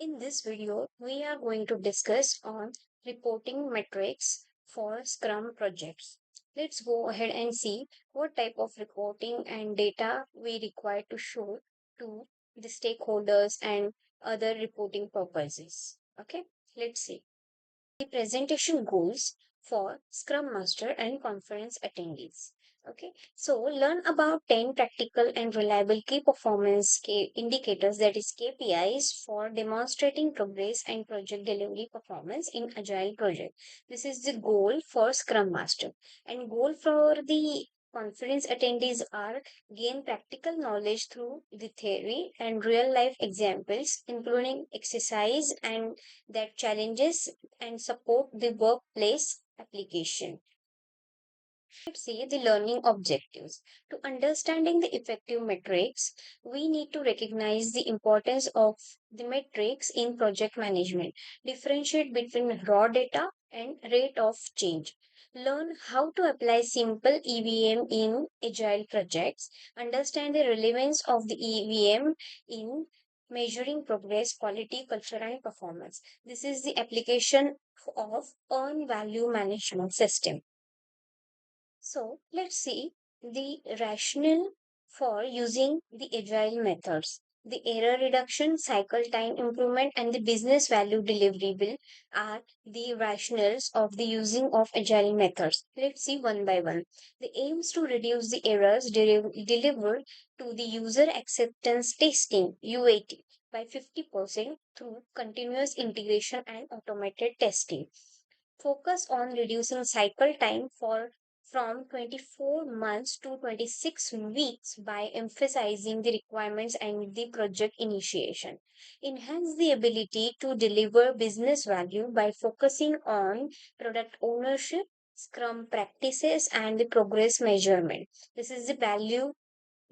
In this video, we are going to discuss on reporting metrics for Scrum projects. Let's go ahead and see what type of reporting and data we require to show to the stakeholders and other reporting purposes. Okay, let's see. The presentation goals for Scrum Master and conference attendees. Okay, so learn about 10 practical and reliable key performance indicators, that is KPIs, for demonstrating progress and project delivery performance in Agile project. This is the goal for Scrum Master, and goal for the conference attendees are gain practical knowledge through the theory and real life examples, including exercise and that challenges and support the workplace application. Let's see the learning objectives. To understanding the effective metrics, we need to recognize the importance of the metrics in project management, differentiate between raw data and rate of change. Learn how to apply simple EVM in agile projects. Understand the relevance of the EVM in measuring progress, quality, culture, and performance. This is the application of earn value management system. So let's see the rationale for using the agile methods. The error reduction, cycle time improvement, and the business value deliverable are the rationales of the using of agile methods. Let's see one by one. The aims to reduce the errors delivered to the user acceptance testing UAT by 50% through continuous integration and automated testing. Focus on reducing cycle time for from 24 months to 26 weeks by emphasizing the requirements and the project initiation. Enhance the ability to deliver business value by focusing on product ownership, scrum practices, and the progress measurement. This is the value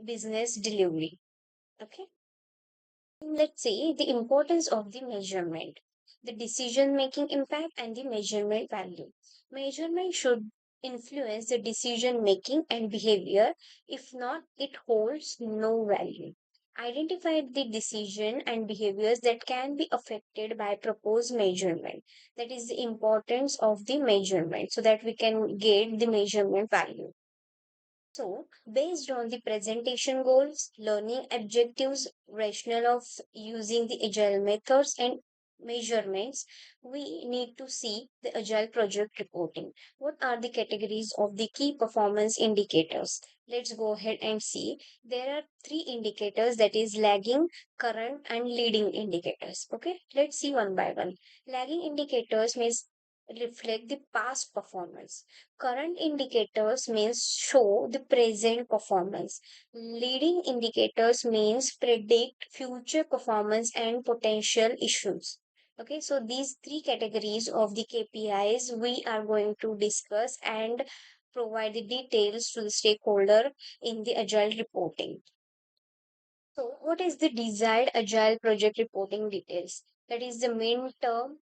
business delivery. Okay. Let's see the importance of the measurement, the decision making impact, and the measurement value. Measurement should influence the decision making and behavior. If not, it holds no value. Identify the decision and behaviors that can be affected by proposed measurement. That is the importance of the measurement so that we can get the measurement value. So, based on the presentation goals, learning objectives, rationale of using the agile methods, and measurements, we need to see the agile project reporting. What are the categories of the key performance indicators? Let's go ahead and see. There are three indicators, that is lagging, current, and leading indicators. Okay, let's see one by one. Lagging indicators means reflect the past performance. Current indicators means show the present performance. Leading indicators means predict future performance and potential issues. Okay, so these three categories of the KPIs we are going to discuss and provide the details to the stakeholder in the agile reporting. So, what is the desired agile project reporting details? That is the main term,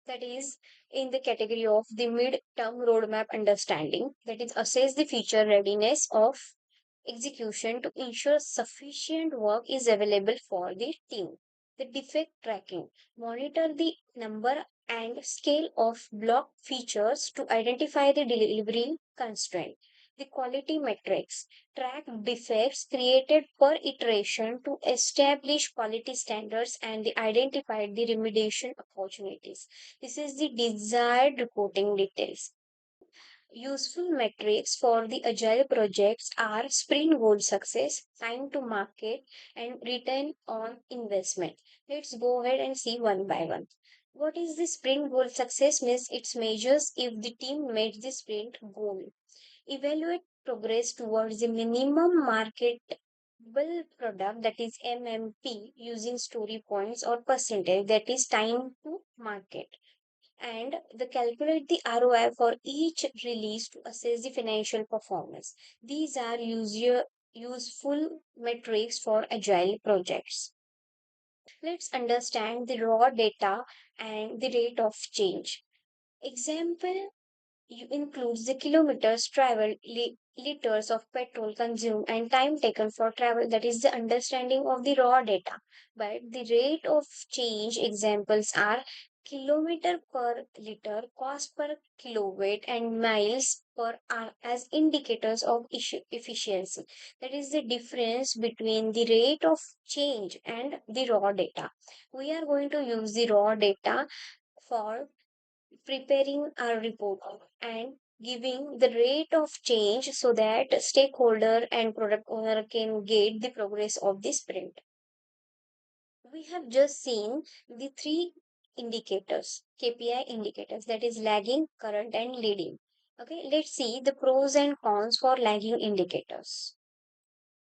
that is in the category of the mid-term roadmap understanding, that is assess the future readiness of execution to ensure sufficient work is available for the team. The defect tracking, monitor the number and scale of block features to identify the delivery constraint. The quality metrics, track defects created per iteration to establish quality standards and identify the remediation opportunities. This is the desired reporting details. Useful metrics for the agile projects are sprint goal success, time to market, and return on investment. Let's go ahead and see one by one. What is the sprint goal success means? It measures if the team met the sprint goal. Evaluate progress towards the minimum marketable product, that is MMP, using story points or percentage, that is time to market, and the calculate the ROI for each release to assess the financial performance. These are useful metrics for agile projects. Let's understand the raw data and the rate of change. Example includes the kilometers traveled liters of petrol consumed and time taken for travel. That is the understanding of the raw data. But the rate of change examples are kilometer per liter, cost per kilowatt, and miles per hour as indicators of efficiency. That is the difference between the rate of change and the raw data. We are going to use the raw data for preparing our report and giving the rate of change so that stakeholder and product owner can get the progress of the sprint. We have just seen the three indicators, KPI indicators, that is lagging, current, and leading. Okay, let's see the pros and cons for lagging indicators.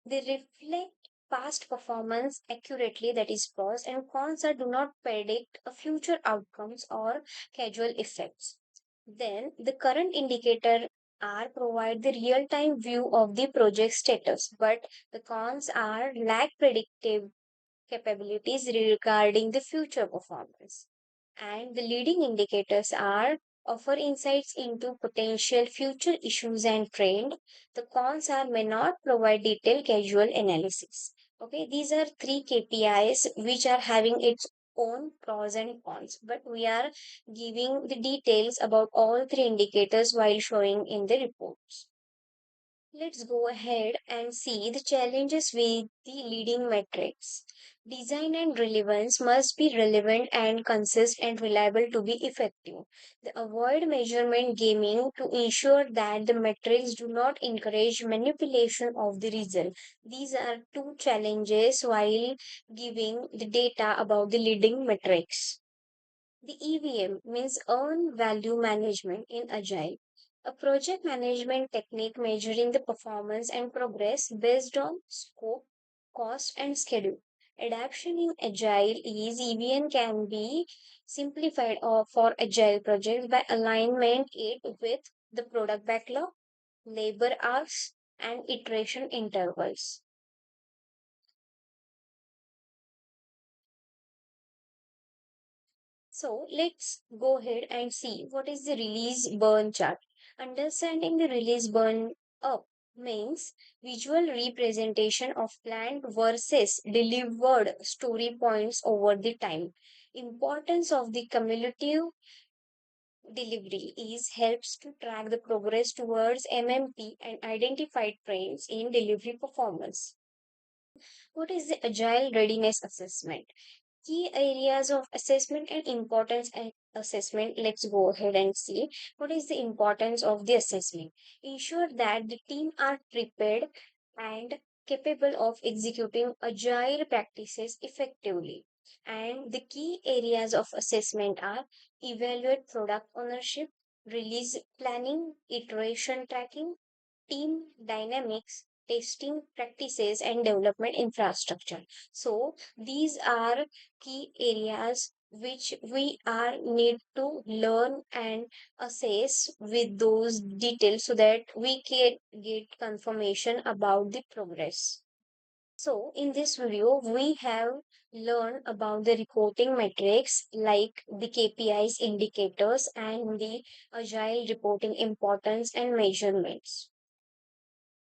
They reflect past performance accurately, that is pros, and cons are do not predict a future outcomes or casual effects. Then the current indicator are provide the real-time view of the project status, but the cons are lack predictive capabilities regarding the future performance. And the leading indicators are offer insights into potential future issues and trend. The cons are may not provide detailed casual analysis. Okay, these are three KPIs which are having its own pros and cons, but we are giving the details about all three indicators while showing in the reports. Let's go ahead and see the challenges with the leading metrics. Design and relevance must be relevant and consistent and reliable to be effective. The avoid measurement gaming to ensure that the metrics do not encourage manipulation of the result. These are two challenges while giving the data about the leading metrics. The EVM means Earn Value Management in Agile, a project management technique measuring the performance and progress based on scope, cost, and schedule. Adaptation in Agile is EVM can be simplified for Agile projects by alignment it with the product backlog, labor hours, and iteration intervals. So let's go ahead and see what is the release burn chart. Understanding the release burn up means visual representation of planned versus delivered story points over the time. Importance of the cumulative delivery is helps to track the progress towards MMP and identify trends in delivery performance. What is the agile readiness assessment? Key areas of assessment and importance and assessment. Let's go ahead and see what is the importance of the assessment. Ensure that the team are prepared and capable of executing agile practices effectively. And the key areas of assessment are evaluate product ownership, release planning, iteration tracking, team dynamics, testing practices, and development infrastructure. So these are key areas which we are need to learn and assess with those details so that we can get confirmation about the progress. So in this video, we have learned about the reporting metrics like the KPIs indicators and the agile reporting importance and measurements.